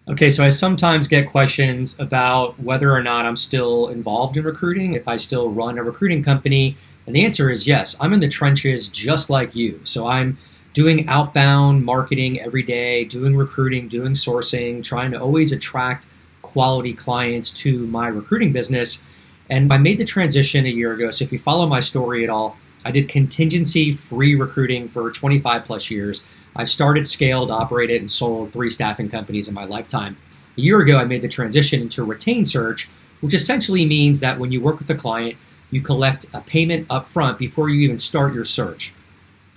Okay, so I sometimes get questions about whether or not I'm still involved in recruiting, if I still run a recruiting company. And the answer is yes. I'm in the trenches just like you. So I'm doing outbound marketing every day, doing recruiting, doing sourcing, trying to always attract quality clients to my recruiting business. And I made the transition a year ago. So if you follow my story at all, I did contingency free recruiting for 25 plus years. I've started, scaled, operated, and sold 3 staffing companies in my lifetime. A year ago, I made the transition into retained search, which essentially means that when you work with a client, you collect a payment up front before you even start your search.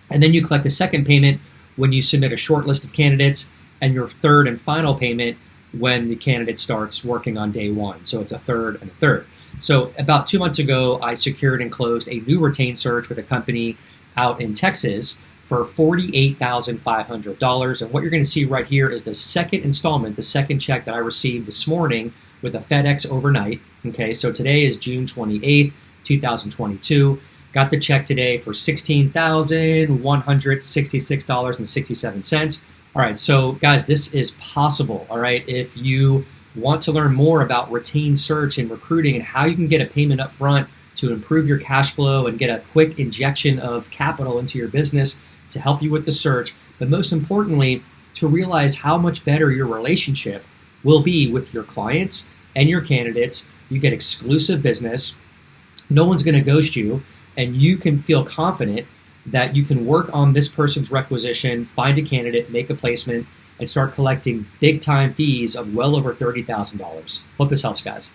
And then you collect a second payment when you submit a short list of candidates, and your third and final payment when the candidate starts working on day one. So it's a third and a third. So about 2 months ago, I secured and closed a new retained search with a company out in Texas for $48,500. And what you're going to see right here is the second installment, the second check that I received this morning with a FedEx overnight. Okay, so today is June 28th, 2022. Got the check today for $16,166.67. All right, so guys, this is possible. All right, if you want to learn more about retained search and recruiting and how you can get a payment up front to improve your cash flow and get a quick injection of capital into your business to help you with the search, but most importantly, to realize how much better your relationship will be with your clients and your candidates. You get exclusive business. No one's going to ghost you, and you can feel confident that you can work on this person's requisition, find a candidate, make a placement, and start collecting big time fees of well over $30,000. Hope this helps, guys.